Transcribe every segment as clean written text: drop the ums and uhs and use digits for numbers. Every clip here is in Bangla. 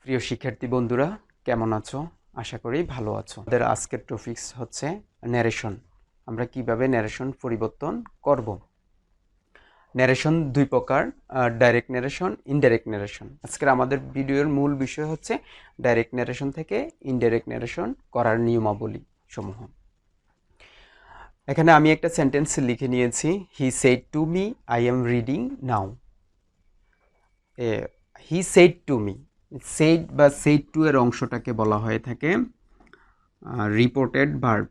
প্রিয় শিক্ষার্থী বন্ধুরা, কেমন আছো? আশা করি ভালো আছো। আমাদের আজকের টপিকস হচ্ছে ন্যারেশন। আমরা কিভাবে ন্যারেশন পরিবর্তন করব। ন্যারেশন দুই প্রকার, ডাইরেক্ট ন্যারেশন, ইনডাইরেক্ট ন্যারেশন। আজকের আমাদের ভিডিওর মূল বিষয় হচ্ছে ডাইরেক্ট ন্যারেশন থেকে ইনডাইরেক্ট ন্যারেশন করার নিয়মাবলী সমূহ। এখানে আমি একটা সেন্টেন্স লিখে নিয়েছি, he said to me I am reading now. He said to me, said বা সেড টু এর অংশটাকে বলা হয়ে থাকে রিপোর্টেড ভার্ব।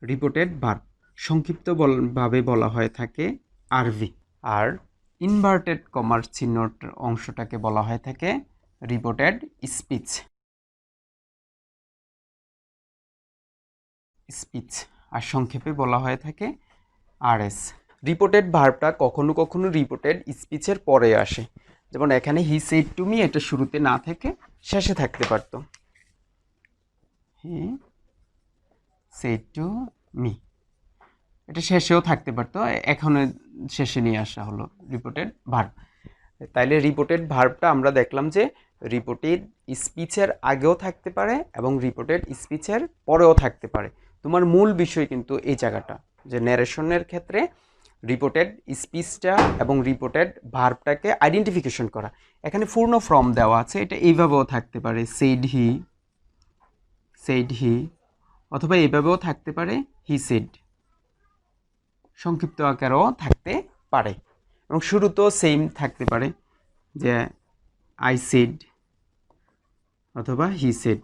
রিপোর্টেড ভার্ব সংক্ষিপ্ত ভাবে বলা হয়ে থাকে আরভি। আর ইনভার্টেড কমার চিহ্নর অংশটাকে বলা হয়ে থাকে রিপোর্টেড স্পিচ। স্পিচ আর সংক্ষেপে বলা হয়ে থাকে আরএস। রিপোর্টেড ভার্বটা কখনো কখনো রিপোর্টেড স্পিচের পরে আসে। যেমন এখানে হি সেড টু মি, এটা শুরুতে না থেকে শেষে থাকতে পারত। হি সেড টু মি, এটা শেষেও থাকতে পারতো, এখন শেষে নিয়ে আসা হলো রিপোর্টেড ভার্ব। তাইলে রিপোর্টেড ভার্বটা আমরা দেখলাম যে রিপোর্টেড স্পিচের আগেও থাকতে পারে এবং রিপোর্টেড স্পিচের পরেও থাকতে পারে। তোমার মূল বিষয় কিন্তু এই জায়গাটা, যে ন্যারেশনের ক্ষেত্রে রিপোর্টেড স্পিচটা এবং রিপোর্টেড ভার্বটাকে আইডেন্টিফিকেশন করা। এখানে পূর্ণ ফর্ম দেওয়া আছে, এটা এইভাবেও থাকতে পারে সেড হি, অথবা এইভাবেও থাকতে পারে হি সেড। সংক্ষিপ্ত আকারেও থাকতে পারে এবং শুরুতেও সেম থাকতে পারে, যে আই সেড অথবা হি সেড।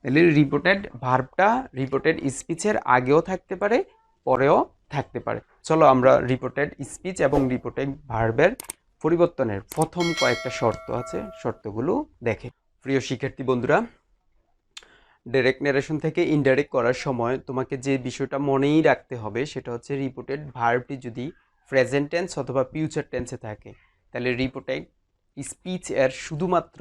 তাহলে রিপোর্টেড ভার্বটা রিপোর্টেড স্পিচের আগেও থাকতে পারে, পরেও থাকতে পারে। চলো আমরা রিপোর্টেড স্পিচ এবং রিপোর্টেড ভার্বের পরিবর্তনের প্রথম কয়েকটা শর্ত আছে, শর্তগুলো দেখে। প্রিয় শিক্ষার্থী বন্ধুরা, ডাইরেক্ট ন্যারেশন থেকে ইনডাইরেক্ট করার সময় তোমাকে যে বিষয়টা মনেই রাখতে হবে সেটা হচ্ছে রিপোর্টেড ভার্বটি যদি প্রেজেন্ট টেন্স অথবা ফিউচার টেন্সে থাকে, তাহলে রিপোর্টেড স্পিচ এর শুধুমাত্র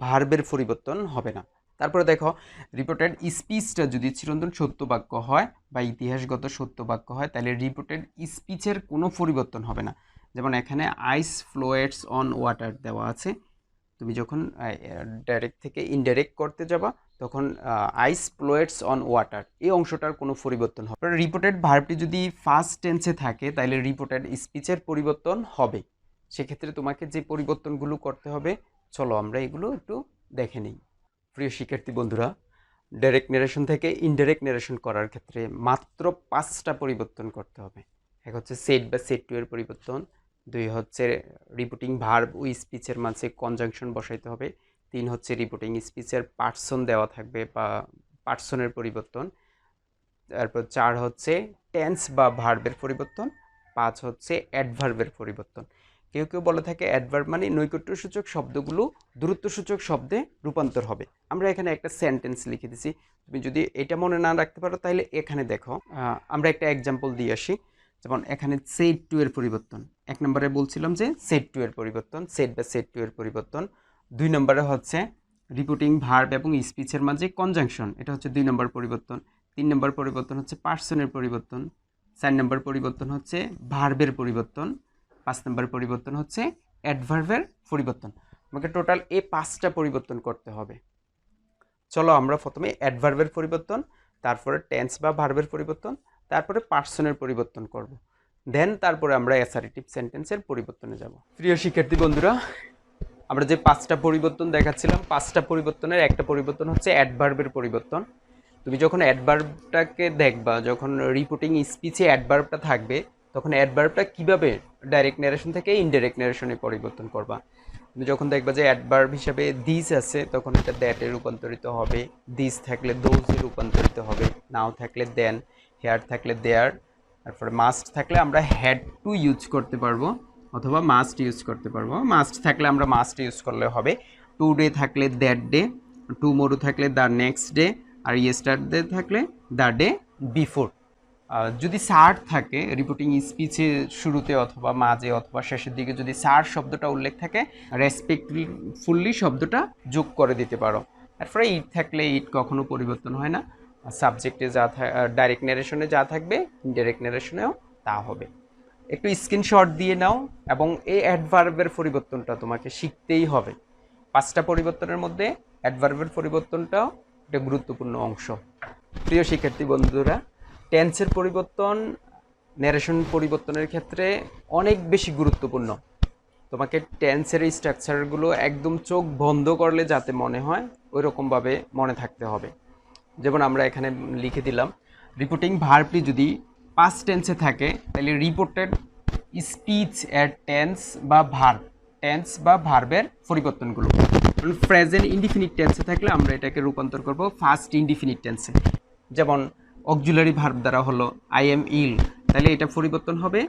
ভার্বের পরিবর্তন হবে না। তারপরে দেখো, রিপোর্টেড স্পিচটা যদি চিরন্তন সত্য বাক্য হয় বা ইতিহাসগত সত্য বাক্য হয়, তাহলে রিপোর্টেড স্পিচের কোনো পরিবর্তন হবে না। যেমন এখানে আইস ফ্লোয়েটস অন ওয়াটার দেওয়া আছে। তুমি যখন ডাইরেক্ট থেকে ইনডাইরেক্ট করতে যাবা তখন আইস ফ্লোয়েটস অন ওয়াটার এই অংশটার কোনো পরিবর্তন হবে। রিপোর্টেড ভার্বটি যদি ফার্স্ট টেন্সে থাকে তাহলে রিপোর্টেড স্পিচের পরিবর্তন হবে। সেক্ষেত্রে তোমাকে যে পরিবর্তনগুলো করতে হবে, চলো আমরা এগুলো একটু দেখে নিই। প্রিয় শিক্ষার্থী বন্ধুরা, ডাইরেক্ট ন্যারেশন থেকে ইনডাইরেক্ট ন্যারেশন করার ক্ষেত্রে মাত্র 5টা পরিবর্তন করতে হবে। এক হচ্ছে সেড বা সেড টু এর পরিবর্তন, 2 হচ্ছে রিপোর্টিং ভার্ব ও স্পিচের মাঝে কনজাংশন বসাইতে হবে, 3 হচ্ছে রিপোর্টিং স্পিচের পার্সন দেওয়া থাকবে বা পার্সনের পরিবর্তন, তারপর 4 হচ্ছে টেন্স বা ভার্বের পরিবর্তন, 5 হচ্ছে অ্যাডভার্বের পরিবর্তন। কেউ কেউ বলে থাকে অ্যাডভার্ব মানে নৈকট্যসূচক শব্দগুলো দূরত্বসূচক শব্দে রূপান্তর হবে। আমরা এখানে একটা সেন্টেন্স লিখে দিছি, তুমি যদি এটা মনে না রাখতে পারো তাহলে এখানে দেখো, আমরা একটা এক্সাম্পল দিয়ে আসি। যেমন এখানে সেড টু এর পরিবর্তন, 1 নম্বরে বলছিলাম যে সেড টু এর পরিবর্তন, সেড বা সেড টু এর পরিবর্তন। 2 নম্বরে হচ্ছে রিপোর্টিং ভার্ব এবং স্পিচের মাঝে কনজাংশন, এটা হচ্ছে 2 নম্বর পরিবর্তন। 3 নম্বর পরিবর্তন হচ্ছে পার্সনের পরিবর্তন। 4 নম্বর পরিবর্তন হচ্ছে ভার্বের পরিবর্তন। 5 নম্বর পরিবর্তন হচ্ছে অ্যাডভার্বের পরিবর্তন। আমাকে টোটাল এই 5টা পরিবর্তন করতে হবে। চলো আমরা প্রথমে অ্যাডভার্বের পরিবর্তন, তারপরে টেন্স বা ভার্বের পরিবর্তন, তারপরে পার্সনের পরিবর্তন করব। দেন তারপরে আমরা অ্যাসারেটিভ সেন্টেন্সের পরিবর্তনে যাব। প্রিয় শিক্ষার্থী বন্ধুরা, আমরা যে 5টা পরিবর্তন দেখাচ্ছিলাম, 5টা পরিবর্তনের একটা পরিবর্তন হচ্ছে অ্যাডভার্বের পরিবর্তন। তুমি যখন অ্যাডভার্বটাকে দেখবা, যখন রিপোর্টিং স্পিচে অ্যাডভার্বটা থাকবে, তখন অ্যাডভার্বটা কিভাবে ডাইরেক্ট ন্যারেশন থেকে ইনডাইরেক্ট ন্যারেশনে পরিবর্তন করবা। তুমি যখন দেখবা যে অ্যাডভার্ব হিসাবে দিস আছে, তখন এটা দ্যাটে রূপান্তরিত হবে, দিস থাকলে দোজে রূপান্তরিত হবে, নাও থাকলে দেন, হেয়ার থাকলে দেয়ার, তারপরে মাস্ট থাকলে আমরা হ্যাড টু ইউজ করতে পারবো অথবা মাস্ট ইউজ করতে পারবো। মাস্ট থাকলে আমরা মাস্ট ইউজ করলে হবে। টু ডে থাকলে দ্যাট ডে, টুমোরো থাকলে দ্য নেক্সট ডে, আর ইয়েস্টারডে থাকলে দ্য ডে বিফোর। যদি সার থাকে রিপোর্টিং স্পিচে শুরুতে অথবা মাঝে অথবা শেষের দিকে, যদি সার শব্দটা উল্লেখ থাকে, রেসপেক্টফুলি শব্দটা যোগ করে দিতে পারো। তারপরে ইট থাকলে ইট কখনো পরিবর্তন হয় না। সাবজেক্টে যা ডাইরেক্ট ন্যারেশনে যা থাকবে ইনডাইরেক্ট ন্যারেশনেও তা হবে। একটু স্ক্রিনশট দিয়ে নাও এবং এই অ্যাডভার্বের পরিবর্তনটা তোমাকে শিখতেই হবে। 5টা পরিবর্তনের মধ্যে অ্যাডভার্বের পরিবর্তনটাও একটা গুরুত্বপূর্ণ অংশ। প্রিয় শিক্ষার্থী বন্ধুরা, টেন্সের পরিবর্তন ন্যারেশন পরিবর্তনের ক্ষেত্রে অনেক বেশি গুরুত্বপূর্ণ। তোমাকে টেন্সের এই স্ট্রাকচারগুলো একদম চোখ বন্ধ করলে যাতে মনে হয় ওই রকমভাবে মনে থাকতে হবে। যেমন আমরা এখানে লিখে দিলাম, রিপোর্টিং ভার্বটি যদি পাস্ট টেন্সে থাকে তাহলে রিপোর্টেড স্পিচ এর টেন্স বা ভার্বের পরিবর্তনগুলো। প্রেজেন্ট ইনডিফিনিট টেন্সে থাকলে আমরা এটাকে রূপান্তর করব ফার্স্ট ইনডিফিনিট টেন্সে। যেমন অক্সিলারি ভার্ব দ্বারা হলো আই এম ইল, তাহলে এটা পরিবর্তন হবে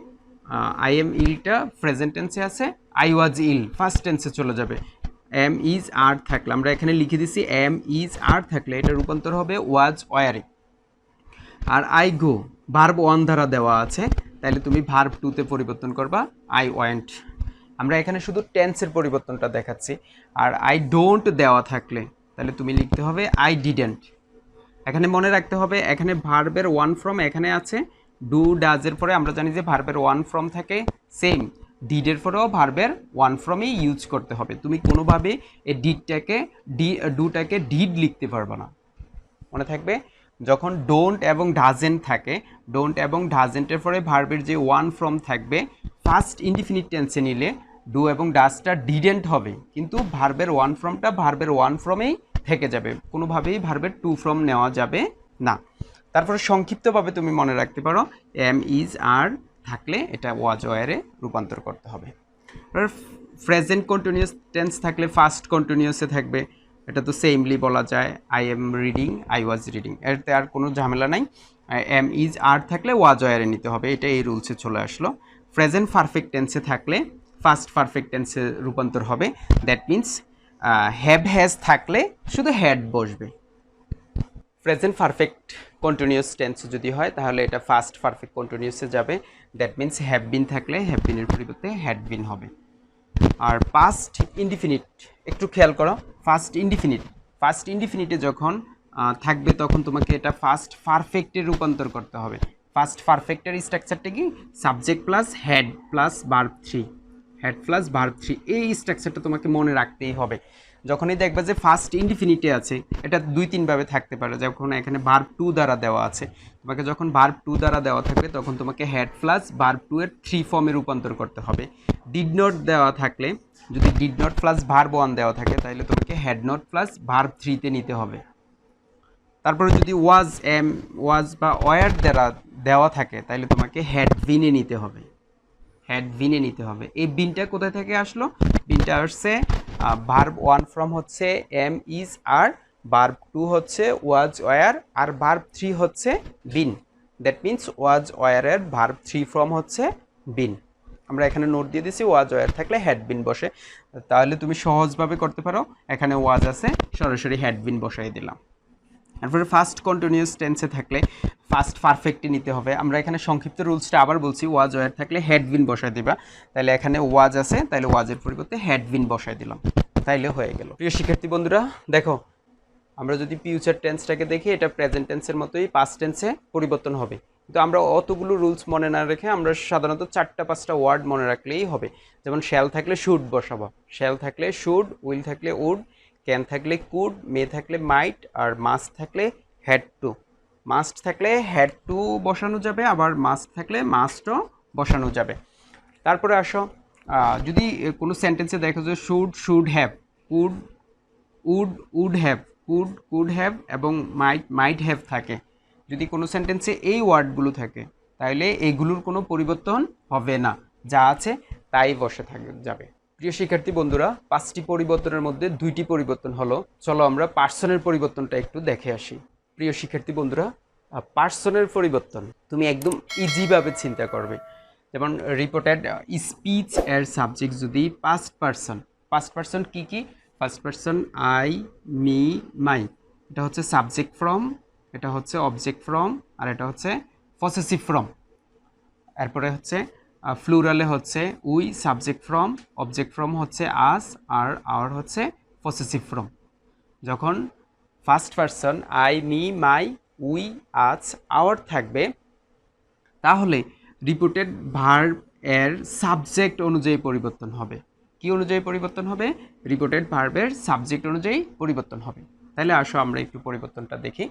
আই এম ইলটা প্রেজেন্ট টেন্সে আছে, আই ওয়াজ ইল ফার্স্ট টেন্সে চলে যাবে। এম ইজ আর থাকলে আমরা এখানে লিখে দিছি এম ইজ আর থাকলে এটা রূপান্তর হবে ওয়াজ ওয়ারে। আর আই গো ভার্ব ওয়ান দ্বারা দেওয়া আছে, তাহলে তুমি ভার্ব টুতে পরিবর্তন করবা আই ওয়েন্ট। আমরা এখানে শুধু টেন্সের পরিবর্তনটা দেখাচ্ছি। আর আই ডোন্ট দেওয়া থাকলে তাহলে তুমি লিখতে হবে আই ডিডেন্ট। এখানে মনে রাখতে হবে এখানে ভার্বের ওয়ান ফ্রম এখানে আছে, ডু ডাজের পরে আমরা জানি যে ভার্বের ওয়ান ফ্রম থাকে, সেম ডিডের পরেও ভার্বের ওয়ান ফ্রমই ইউজ করতে হবে। তুমি কোনোভাবে এই ডুটাকে ডিড লিখতে পারবে না। মনে থাকবে যখন ডোন্ট এবং ডাজেন্ট থাকে, ডোন্ট এবং ডাজেন্টের পরে ভার্বের যে ওয়ান ফ্রম থাকবে ফার্স্ট ইনডিফিনিট টেন্সে নিলে ডু এবং ডাজটা ডিডেন্ট হবে, কিন্তু ভার্বের ওয়ান ফ্রমটা ভার্বের ওয়ান ফ্রমেই থেকে যাবে, কোনোভাবেই ভার্বের টু ফ্রম নেওয়া যাবে না। তারপরে সংক্ষিপ্তভাবে তুমি মনে রাখতে পারো এম ইজ আর থাকলে এটা ওয়াজ ওয়ারে রূপান্তর করতে হবে। প্রেজেন্ট কন্টিনিউয়াস টেন্স থাকলে ফার্স্ট কন্টিনিউয়াসে থাকবে, এটা তো সেমলি বলা যায় I am reading I was reading, এতে আর কোনো ঝামেলা নাই। এম ইজ আর থাকলে ওয়াজ ওয়ারে নিতে হবে, এটা এই রুলসে চলে আসলো। প্রেজেন্ট পারফেক্ট টেন্সে থাকলে ফার্স্ট পারফেক্ট টেন্সে রূপান্তর হবে, দ্যাট মিন্স হ্যাভ হ্যাজ থাকলে শুধু হ্যাড বসবে। প্রেজেন্ট পারফেক্ট কন্টিনিউয়াস টেন্স যদি হয় তাহলে এটা ফার্স্ট পারফেক্ট কন্টিনিউয়াসে যাবে, দ্যাট মিন্স হ্যাভ বিন থাকলে হ্যাভ বিনের পরিবর্তে হ্যাড বিন হবে। আর পাস্ট ইনডিফিনিট একটু খেয়াল করো, ফার্স্ট ইনডিফিনিটে যখন থাকবে তখন তোমাকে এটা ফার্স্ট পারফেক্টে রূপান্তর করতে হবে। ফার্স্ট পারফেক্টের স্ট্রাকচারটা কি subject plus had plus verb three, had plus verb three, এই স্ট্রাকচারটা তোমাকে মনে রাখতেই হবে। যখনই দেখবে যে ফার্স্ট ইনডিফিনিটে আছে, এটা 2-3 ভাবে থাকতে পারে। যখন এখানে ভার্ব টু দ্বারা দেওয়া আছে, তোমাকে যখন ভার্ব টু দ্বারা দেওয়া থাকবে তখন তোমাকে হেড প্লাস ভার্ব টু এর 3 ফর্মে রূপান্তর করতে হবে। ডিড নট দেওয়া থাকলে, যদি did not plus verb one দেওয়া থাকে তাহলে তোমাকে হেড নট প্লাস ভার্ব থ্রিতে নিতে হবে। তারপরে যদি ওয়াজ বা ওয়ার দ্বারা দেওয়া থাকে তাহলে তোমাকে হেড বিনে নিতে হবে, হেড বিনে নিতে হবে। এই বিনটা কোথায় থেকে আসলো? বিনটা আসছে ভার্ব ওয়ান ফ্রম হচ্ছে am is are, verb two হচ্ছে ওয়াজ ওয়ার, আর ভার্ব থ্রি হচ্ছে বিন। দ্যাট মিন্স ওয়াজ ওয়ারের ভার্ব থ্রি ফ্রম হচ্ছে বিন। আমরা এখানে নোট দিয়ে দিছি ওয়াজ ওয়ার থাকলে হেড বিন বসে, তাহলে তুমি সহজভাবে করতে পারো। এখানে ওয়াজ আছে, সরাসরি হেড বিন বসাই দিলাম। তারপরে ফার্স্ট কন্টিনিউয়াস টেন্সে থাকলে ফার্স্ট পারফেক্টে নিতে হবে। আমরা এখানে সংক্ষিপ্ত রুলসটা আবার বলছি, ওয়াজ ওয়ার থাকলে হেড বিন বসায় দিবা, তাহলে এখানে ওয়াজ আছে তাহলে ওয়াজের পরিবর্তে হেড বিন বসায় দিলাম, তাইলে হয়ে গেল। প্রিয় শিক্ষার্থী বন্ধুরা দেখো, আমরা যদি ফিউচার টেন্সটাকে দেখি এটা প্রেজেন্ট টেন্সের মতোই পাস্ট টেন্সে পরিবর্তন হবে, কিন্তু আমরা অতগুলো রুলস মনে না রেখে আমরা সাধারণত 4-5টা ওয়ার্ড মনে রাখলেই হবে। যেমন শ্যাল থাকলে শুড বসাবো, শ্যাল থাকলে শুড, উইল থাকলে উড, ক্যান থাকলে কুড, মে থাকলে মাইট, আর মাস্ট থাকলে হ্যাড টু। মাস্ট থাকলে হ্যাড টু বসানো যাবে, আবার মাস্ট থাকলে মাস্টও বসানো যাবে। তারপরে আসো, যদি কোনো সেন্টেন্সে দেখো যে should have, would have, could have এবং মাইট হ্যাভ থাকে, যদি কোনো সেন্টেন্সে এই ওয়ার্ডগুলো থাকে তাহলে এইগুলোর কোনো পরিবর্তন হবে না, যা আছে তাই বসে যাবে। প্রিয় শিক্ষার্থী বন্ধুরা, 5টি পরিবর্তনের মধ্যে 2টি পরিবর্তন হলো। চলো আমরা পার্সনের পরিবর্তনটা একটু দেখে আসি। প্রিয় শিক্ষার্থী বন্ধুরা, পার্সনের পরিবর্তন তুমি একদম ইজিভাবে চিন্তা করবে। যেমন রিপোর্টেড স্পিচ এর সাবজেক্ট যদি ফার্স্ট পার্সন কি কি? ফার্স্ট পার্সন আই, মি, মাই, এটা হচ্ছে সাবজেক্ট ফ্রম, এটা হচ্ছে অবজেক্ট ফ্রম, আর এটা হচ্ছে পসেসিভ ফ্রম। এরপরে হচ্ছে ফ্লুরালে হচ্ছে we, subject form, object form হচ্ছে আস, আর আওয়ার হচ্ছে পসেসিভ ফ্রম। যখন first person I, me, my, we, us, our থাকবে তাহলে রিপোর্টেড ভার্ব এর সাবজেক্ট অনুযায়ী পরিবর্তন হবে। কি অনুযায়ী পরিবর্তন হবে? রিপোর্টেড ভার্বের সাবজেক্ট অনুযায়ী পরিবর্তন হবে। তাহলে আসো আমরা একটু পরিবর্তনটা দেখি।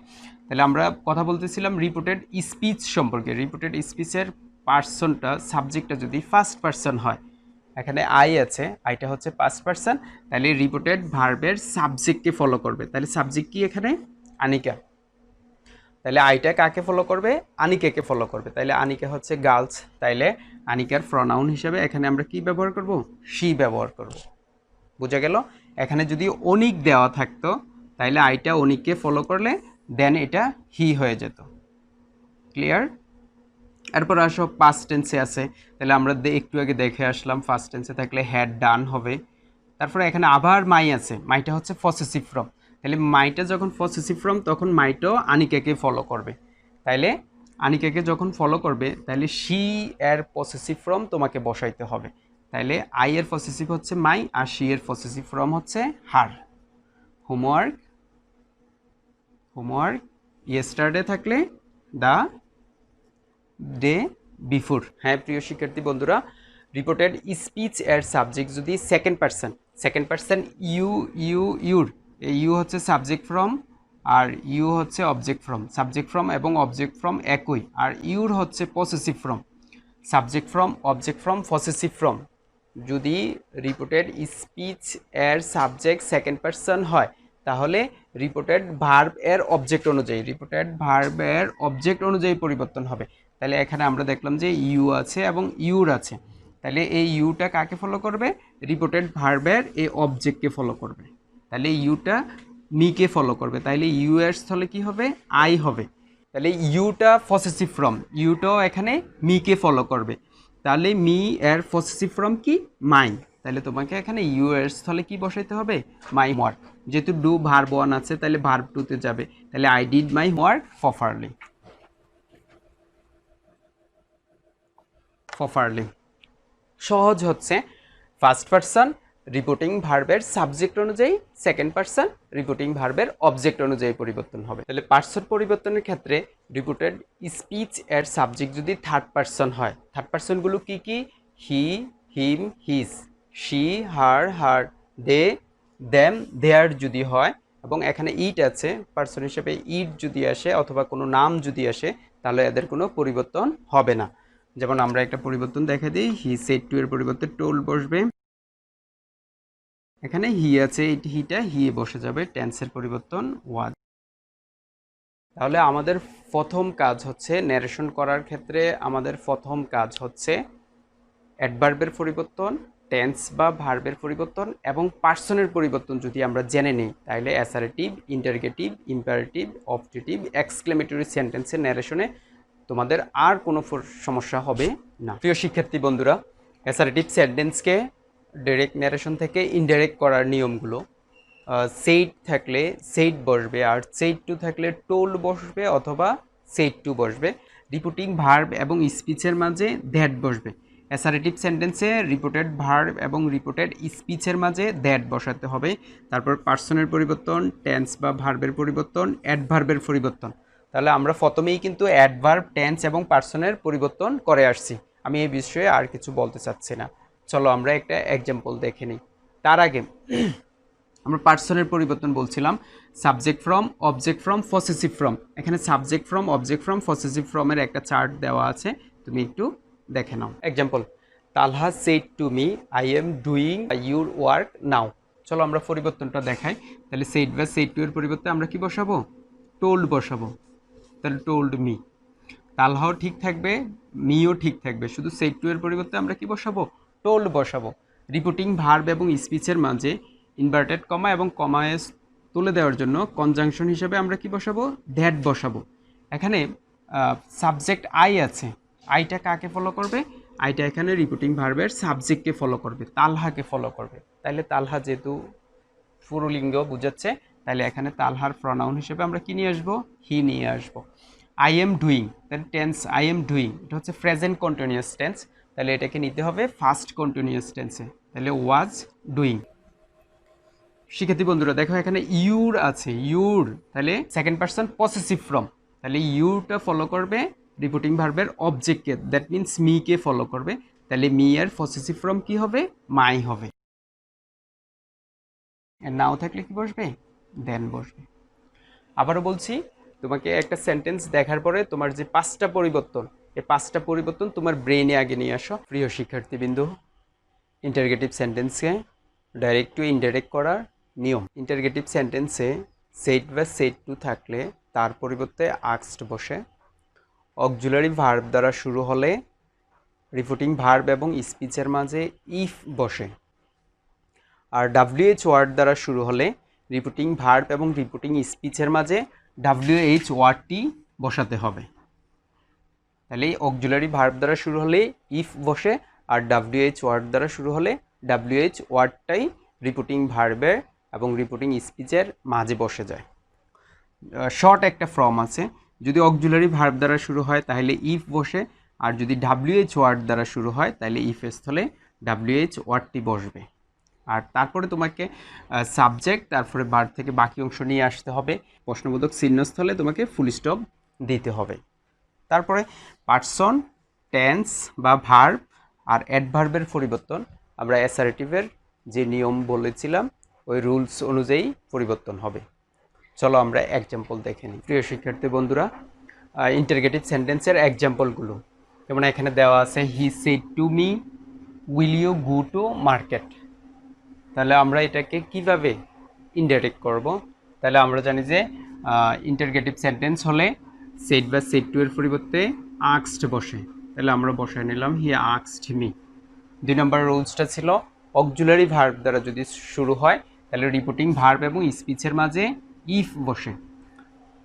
তাহলে আমরা কথা বলতেছিলাম রিপোর্টেড স্পিচ সম্পর্কে। রিপোর্টেড স্পিচের পার্সনটা, সাবজেক্টটা যদি ফার্স্ট পার্সন হয়, এখানে আই আছে, আইটা হচ্ছে ফার্স্ট পার্সন, তাহলে রিপোর্টেড ভার্বের সাবজেক্টকে ফলো করবে। তাহলে সাবজেক্ট কি এখানে? আনিকা। তাহলে আইটা কাকে ফলো করবে? আনিকাকে ফলো করবে। তাহলে আনিকা হচ্ছে গার্লস, তাইলে আনিকার প্রনাউন হিসেবে এখানে আমরা কি ব্যবহার করব? শি ব্যবহার করব। বোঝা গেল? এখানে যদি অনিক দেওয়া থাকতো তাইলে আইটা অনিককে ফলো করলে দেন এটা হি হয়ে যেত। ক্লিয়ার? এরপর আসো পাস্ট টেন্সে আছে, তাহলে আমরা একটু আগে দেখে আসলাম ফার্স্ট টেন্সে থাকলে হ্যাড ডান হবে। তারপরে এখানে আবার মাই আছে, মাইটা হচ্ছে পসেসিভ ফর্ম। তাহলে মাইটা যখন পসেসিভ ফর্ম তখন মাইটাও আনিকাকে ফলো করবে। তাইলে আনিকাকে যখন ফলো করবে তাহলে শি এর পসেসিভ ফর্ম তোমাকে বসাইতে হবে। তাইলে আই এর পসেসিভ হচ্ছে মাই আর শি এর পসেসিভ ফর্ম হচ্ছে হার। হোমওয়ার্ক, হোমওয়ার্ক ইয়েস্টারডে থাকলে দ্য ডে বিফোর। হ্যাঁ প্রিয় শিক্ষার্থী বন্ধুরা, রিপোর্টেড স্পিচ এর সাবজেক্ট যদি সেকেন্ড পার্সন ইউর, এই ইউ হচ্ছে সাবজেক্ট ফ্রম আর ইউ হচ্ছে অবজেক্ট ফ্রম। সাবজেক্ট ফ্রম এবং অবজেক্ট ফ্রম একই, আর ইউর হচ্ছে possessive from. Subject form, object form, possessive from. যদি রিপোর্টেড স্পিচ এর সাবজেক্ট সেকেন্ড পার্সন হয় তাহলে রিপোর্টেড ভার্ব এর অবজেক্ট অনুযায়ী পরিবর্তন হবে। তাহলে এখানে আমরা দেখলাম যে ইউ আছে এবং ইউর আছে, তাহলে এই ইউটা কাকে ফলো করবে? রিপোর্টেড ভার্বের এই অবজেক্টকে ফলো করবে। তাহলে ইউটা মিকে ফলো করবে, তাহলে ইউ এর স্থলে কি হবে? আই হবে। তাহলে ইউটা পসেসিভ ফর্ম, ইউটাও এখানে মিকে ফলো করবে, তাহলে মি এর পসেসিভ ফর্ম কি? মাই। তাহলে তোমাকে এখানে ইউ এর স্থলে কি বসাইতে হবে? My work. যেহেতু ডু ভার্ব ওয়ান আছে তাহলে ভার্ব টুতে যাবে, তাহলে I did my work properly. সহজ হচ্ছে ফার্স্ট পার্সন রিপোর্টিং ভার্বের সাবজেক্ট অনুযায়ী, সেকেন্ড পার্সন রিপোর্টিং ভার্বের অবজেক্ট অনুযায়ী পরিবর্তন হবে। তাহলে পার্সন পরিবর্তনের ক্ষেত্রে রিপোর্টেড স্পিচ এর সাবজেক্ট যদি থার্ড পার্সন হয়, থার্ড পার্সনগুলো কি কি? He, him, his, she, her, they, them, their যদি হয়, এবং এখানে ইট আছে পার্সন হিসেবে, ইট যদি আসে অথবা কোনো নাম যদি আসে তাহলে এদের কোনো পরিবর্তন হবে না। যেমন আমরা একটা পরিবর্তন দেখা দিই, হি সেড টু এর পরিবর্তে টোল বসবে, এখানে হি আছে, হিটা হি বসে যাবে, টেন্সের পরিবর্তন ওয়াজ। তাহলে আমাদের প্রথম কাজ হচ্ছে ন্যারেশন করার ক্ষেত্রে আমাদের প্রথম কাজ হচ্ছে অ্যাডভার্বের পরিবর্তন, টেন্স বা ভার্বের পরিবর্তন এবং পার্সনের পরিবর্তন যদি আমরা জেনে নিই তাহলে assertive, interrogative, imperative, objective, exclamatory সেন্টেন্সের ন্যারেশনে তোমাদের আর কোনো সমস্যা হবে না। প্রিয় শিক্ষার্থী বন্ধুরা, অ্যাসারেটিভ সেন্টেন্সকে ডাইরেক্ট ন্যারেশন থেকে ইনডাইরেক্ট করার নিয়মগুলো, সেইড থাকলে সেইড বসবে, আর সেইড টু থাকলে টোল্ড বসবে অথবা সেইড টু বসবে। রিপোর্টিং ভার্ব এবং স্পিচের মাঝে দ্যাট বসবে। অ্যাসারেটিভ সেন্টেন্সে রিপোর্টেড ভার্ব এবং রিপোর্টেড স্পিচের মাঝে দ্যাট বসাতে হবে। তারপর পার্সনের পরিবর্তন, টেন্স বা ভার্বের পরিবর্তন, অ্যাডভার্বের পরিবর্তন। তাহলে আমরা প্রথমেই কিন্তু অ্যাডভার্ব, টেন্স এবং পার্সনের পরিবর্তন করে আসছি। আমি এই বিষয়ে আর কিছু বলতে চাচ্ছি না। চলো আমরা একটা এক্সাম্পল দেখে নিই। তার আগে আমরা পার্সনের পরিবর্তন বলছিলাম, subject form, object form, possessive form. এখানে subject form, object form, possessive ফ্রমের একটা চার্ট দেওয়া আছে, তুমি একটু দেখে নাও। Example, Talha said to me I am doing your work now. চলো আমরা পরিবর্তনটা দেখাই। তাহলে সেড বা সেড টু এর পরিবর্তে আমরা কি বসাবো? টোল্ড বসাবো। তাহলে টোল্ড মি। তালহাও ঠিক থাকবে, মিও ঠিক থাকবে, শুধু সেড টু এর পরিবর্তে আমরা কি বসাবো? টোল্ড বসাবো। রিপোর্টিং ভার্ব এবং স্পিচের মাঝে ইনভার্টেড কমা এবং কমায় তুলে দেওয়ার জন্য কনজাংশন হিসেবে আমরা কি বসাবো? দ্যাট বসাবো। এখানে সাবজেক্ট আই আছে, আইটা কাকে ফলো করবে? আইটা এখানে রিপোর্টিং ভার্বের সাবজেক্টকে ফলো করবে, তালহাকে ফলো করবে। তাইলে তালহা যেহেতু পুরুলিঙ্গ বুঝাচ্ছে, তাহলে এখানে তালহার প্রনাউন হিসেবে আমরা কি নিয়ে আসবো? হি নিয়ে আসবো। আই এম ডুইং, তাহলে টেন্স আই এম ডুইং, এটা হচ্ছে প্রেজেন্ট কন্টিনিউয়াস টেন্স, তাহলে এটাকে নিতে হবে ফার্স্ট কন্টিনিউয়াস টেন্সে, তাহলে ওয়াজ ডুইং। শিক্ষার্থী বন্ধুরা দেখো এখানে ইউর আছে, ইউর, তাহলে সেকেন্ড পার্সন পসেসিভ ফ্রম, তাহলে ইউরটা ফলো করবে রিপোর্টিং ভার্বের অবজেক্টকে, দ্যাট মিনস মিকে ফলো করবে, তাহলে মি এর পসেসিভ ফর্ম কি হবে? মাই হবে। আর নাও থাকলে কি বসবে? দেন বসবে। আবারও বলছি, তোমাকে একটা সেন্টেন্স দেখার পরে তোমার যে 5টা পরিবর্তন, এই 5টা পরিবর্তন তোমার ব্রেইনে আগে নিয়ে আসো। প্রিয় শিক্ষার্থীবৃন্দু, ইন্টারগেটিভ সেন্টেন্সকে ডাইরেক্ট টু ইনডাইরেক্ট করার নিয়ম। ইন্টারগেটিভ সেন্টেন্সে সেট বা সেট টু থাকলে তার পরিবর্তে আক্সড বসে। অক্সিলারি ভার্ব দ্বারা শুরু হলে রিপোর্টিং ভার্ব এবং স্পিচের মাঝে ইফ বসে। আর ডাব্লিউএইচ ওয়ার্ড দ্বারা শুরু হলে রিপোর্টিং ভার্ব এবং রিপোর্টিং স্পিচের মাঝে ডাব্লিউএইচ ওয়ার্ডটি বসাতে হবে। তাহলে অক্সিলারি ভার্ব দ্বারা শুরু হলে ইফ বসে, আর ডাব্লিউএইচ ওয়ার্ড দ্বারা শুরু হলে ডাব্লিউএইচ ওয়ার্ডটাই রিপোর্টিং ভার্বের এবং রিপোর্টিং স্পিচের মাঝে বসে যায়। শর্ট একটা ফর্ম আছে, যদি অক্সিলারি ভার্ব দ্বারা শুরু হয় তাহলে ইফ বসে, আর যদি ডাব্লিউএইচ ওয়ার্ড দ্বারা শুরু হয় তাহলে ইফের স্থলে ডাব্লিউএইচ ওয়ার্ডটি বসবে। আর তারপরে তোমাকে সাবজেক্ট, তারপরে ভার্ব থেকে বাকি অংশ নিয়ে আসতে হবে। প্রশ্নবোধক চিহ্নস্থলে তোমাকে ফুল স্টপ দিতে হবে। তারপরে পার্সন, টেন্স বা ভার্ব আর অ্যাডভার্বের পরিবর্তন আমরা অ্যাসারেটিভের যে নিয়ম বলেছিলাম ওই রুলস অনুযায়ী পরিবর্তন হবে। চলো আমরা এক্সাম্পল দেখে নিই। প্রিয় শিক্ষার্থী বন্ধুরা, ইন্টারগেটিভ সেন্টেন্সের এক্সাম্পলগুলো যেমন এখানে দেওয়া আছে, he said to me will you go to market. তাহলে আমরা এটাকে কিভাবে ইনডাইরেক্ট করব? তাহলে আমরা জানি যে ইন্টারগেটিভ সেন্টেন্স হলে সেড বা সেড টু এর পরিবর্তে আক্সড বসে। তাহলে আমরা বসায় নিলাম হি আক্সড মি। 2 নম্বর রুলসটা ছিল অক্সিলারি ভার্ব দ্বারা যদি শুরু হয় তাহলে রিপোর্টিং ভার্ব এবং স্পিচের মাঝে ইফ বসে।